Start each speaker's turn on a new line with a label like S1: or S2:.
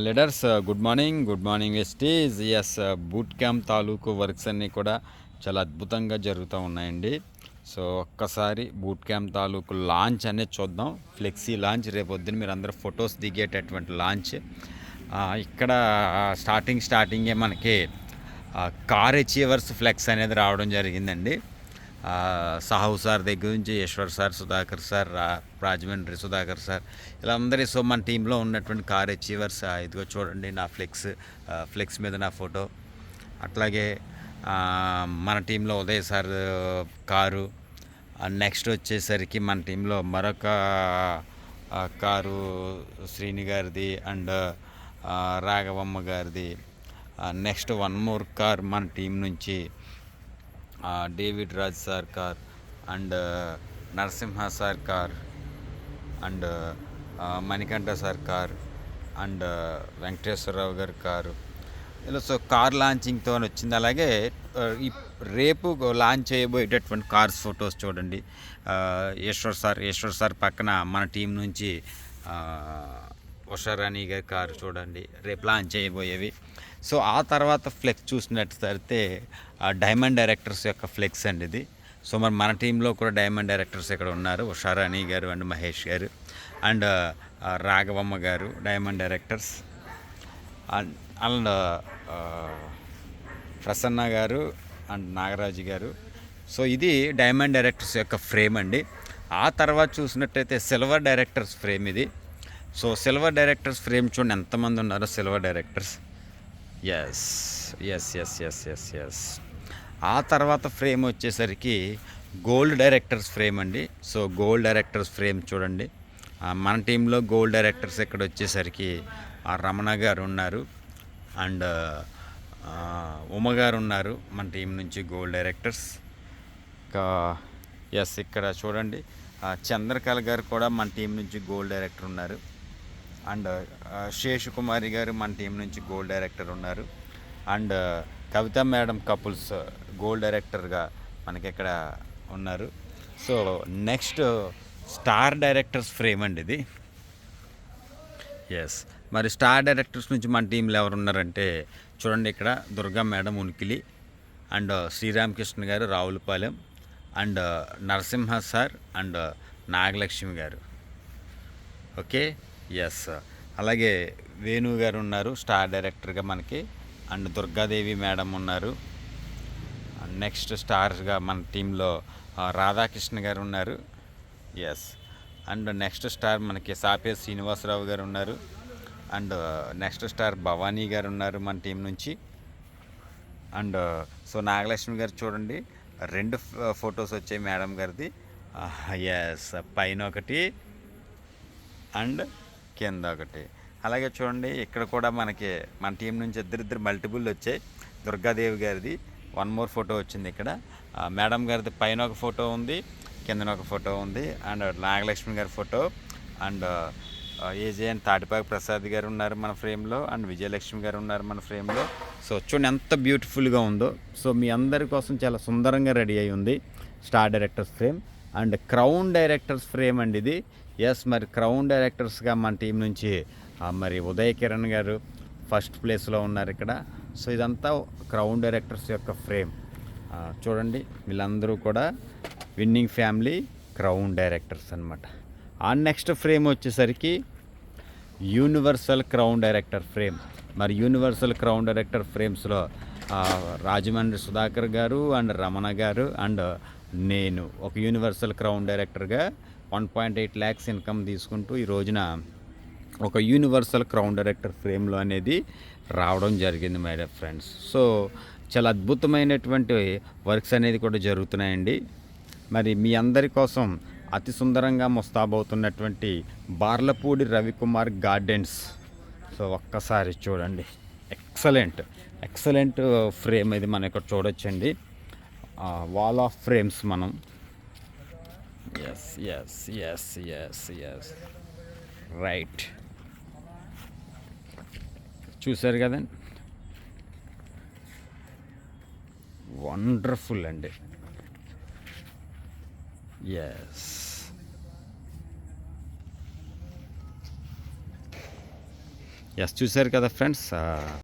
S1: Leaders good morning ఎస్టీస్ ఎస్ boot camp తాలూకు వర్క్స్ అన్నీ కూడా చాలా అద్భుతంగా జరుగుతూ ఉన్నాయండి. సో ఒక్కసారి బూట్ క్యాంప్ తాలూకు లాంచ్ అనేది చూద్దాం. ఫ్లెక్సీ లాంచ్ రేపొద్దున మీరు అందరూ ఫొటోస్ దిగేటటువంటి లాంచ్. ఇక్కడ స్టార్టింగే మనకి కార్ అచీవర్స్ ఫ్లెక్స్ అనేది రావడం జరిగిందండి. సాహు సార్ దగ్గర నుంచి Eshwar sir, Sudhakar sir, Rajahmundry Sudhakar sir, ఇలా అందరి సో మన టీంలో ఉన్నటువంటి కార్ అచీవర్స్ ఇదిగో చూడండి నా ఫ్లెక్స్ మీద నా ఫోటో. అట్లాగే మన టీంలో ఉదయ్ సార్ కారు. నెక్స్ట్ వచ్చేసరికి మన టీంలో మరొక కారు శ్రీని గారిది అండ్ రాఘవమ్మ గారిది. నెక్స్ట్ వన్ మోర్ కార్ మన టీం నుంచి David Raj sir car and Narasimha sir car and Manikanta sir car and Venkateswararao గారి కారు. ఇలా సో కార్ లాంచింగ్తో వచ్చింది. అలాగే రేపు లాంచ్ చేయబోయేటటువంటి కార్స్ ఫొటోస్ చూడండి. ఈశ్వర్ సార్ పక్కన మన టీం నుంచి ఉషారాణి గారి కారు చూడండి, రేపు లాంచ్ చేయబోయేవి. సో ఆ తర్వాత ఫ్లెక్స్ చూసినట్లయితే డైమండ్ డైరెక్టర్స్ యొక్క ఫ్లెక్స్ అండి ఇది. సో మన టీంలో కూడా డైమండ్ డైరెక్టర్స్ ఇక్కడ ఉన్నారు, ఉషారాణి గారు అండ్ మహేష్ గారు అండ్ రాఘవమ్మ గారు డైమండ్ డైరెక్టర్స్ అండ్ ప్రసన్న గారు అండ్ నాగరాజు గారు. సో ఇది డైమండ్ డైరెక్టర్స్ యొక్క ఫ్రేమ్ అండి. ఆ తర్వాత చూసినట్టయితే సిల్వర్ డైరెక్టర్స్ ఫ్రేమ్ ఇది. సో సిల్వర్ డైరెక్టర్స్ ఫ్రేమ్ చూడండి ఎంతమంది ఉన్నారో సిల్వర్ డైరెక్టర్స్. ఎస్. ఆ తర్వాత ఫ్రేమ్ వచ్చేసరికి గోల్డ్ డైరెక్టర్స్ ఫ్రేమ్ అండి. సో గోల్డ్ డైరెక్టర్స్ ఫ్రేమ్ చూడండి. మన టీంలో గోల్డ్ డైరెక్టర్స్ ఇక్కడ వచ్చేసరికి రమణ గారు ఉన్నారు అండ్ ఉమ గారు ఉన్నారు మన టీం నుంచి గోల్డ్ డైరెక్టర్స్. ఇక్కడ చూడండి చంద్రకళ గారు కూడా మన టీం నుంచి గోల్డ్ డైరెక్టర్ ఉన్నారు అండ్ శేషకుమారి గారు మన టీం నుంచి గోల్డ్ డైరెక్టర్ ఉన్నారు and Kavitha madam couples gold డైరెక్టర్గా మనకి ఇక్కడ ఉన్నారు. So next star directors frame అండి ఇది. మరి స్టార్ డైరెక్టర్స్ నుంచి మన టీంలో ఎవరు ఉన్నారంటే చూడండి, ఇక్కడ దుర్గా మేడం ఉనికిలి అండ్ శ్రీరామకృష్ణ గారు Ravulapalem and Narasimha sir and Nagalakshmi గారు. ఓకే. అలాగే వేణు గారు ఉన్నారు స్టార్ డైరెక్టర్గా మనకి అండ్ దుర్గాదేవి మేడం ఉన్నారు. నెక్స్ట్ స్టార్గా మన టీంలో రాధాకృష్ణ గారు ఉన్నారు. అండ్ నెక్స్ట్ స్టార్ మనకి సాపే శ్రీనివాసరావు గారు ఉన్నారు అండ్ నెక్స్ట్ స్టార్ భవానీ గారు ఉన్నారు మన టీం నుంచి. అండ్ సో నాగలక్ష్మి గారు చూడండి 2 ఫొటోస్ వచ్చాయి మేడం గారిది. పైన ఒకటి అండ్ కింద ఒకటి. అలాగే చూడండి ఇక్కడ కూడా మనకి మన టీం నుంచి ఇద్దరు మల్టిపుల్ వచ్చాయి. దుర్గాదేవి గారిది 1 మోర్ ఫోటో వచ్చింది ఇక్కడ. మేడం గారిది పైన ఒక ఫోటో ఉంది, కిందన ఒక ఫోటో ఉంది అండ్ నాగలక్ష్మి గారి photo and AJN Tatipaka Prasad గారు ఉన్నారు మన ఫ్రేమ్లో అండ్ విజయలక్ష్మి గారు ఉన్నారు మన ఫ్రేమ్లో. సో చూడండి ఎంత బ్యూటిఫుల్గా ఉందో. సో మీ అందరి కోసం చాలా సుందరంగా రెడీ అయి ఉంది star directors frame and crown directors frame అండి ఇది. మరి క్రౌన్ డైరెక్టర్స్గా మన టీం నుంచి మరి ఉదయ్ కిరణ్ గారు ఫస్ట్ ప్లేస్లో ఉన్నారు ఇక్కడ. సో ఇదంతా క్రౌన్ డైరెక్టర్స్ యొక్క ఫ్రేమ్ చూడండి. వీళ్ళందరూ కూడా విన్నింగ్ ఫ్యామిలీ క్రౌన్ డైరెక్టర్స్ అనమాట. ఆ నెక్స్ట్ ఫ్రేమ్ వచ్చేసరికి యూనివర్సల్ క్రౌన్ డైరెక్టర్ ఫ్రేమ్. మరి యూనివర్సల్ క్రౌన్ డైరెక్టర్ ఫ్రేమ్స్లో రాజమండ్రి సుధాకర్ గారు అండ్ రమణ గారు అండ్ నేను ఒక యూనివర్సల్ క్రౌన్ డైరెక్టర్గా 1.8 lakhs ఇన్కమ్ తీసుకుంటూ ఈ రోజున ఒక యూనివర్సల్ క్రౌన్ డైరెక్టర్ ఫ్రేమ్లో అనేది రావడం జరిగింది మై డియర్ ఫ్రెండ్స్. సో చాలా అద్భుతమైనటువంటి వర్క్స్ అనేది కూడా జరుగుతున్నాయండి. మరి మీ అందరి కోసం అతి సుందరంగా ముస్తాబవుతున్నటువంటి బార్లపూడి రవికుమార్ గార్డెన్స్. సో ఒక్కసారి చూడండి, ఎక్సలెంట్ ఫ్రేమ్ ఇది మనం ఇక్కడ చూడొచ్చండి. వాల్ ఆఫ్ ఫ్రేమ్స్ మనం రైట్ చూసారు కదండి, వండర్ఫుల్ అండి. ఎస్ చూశారు కదా ఫ్రెండ్స్.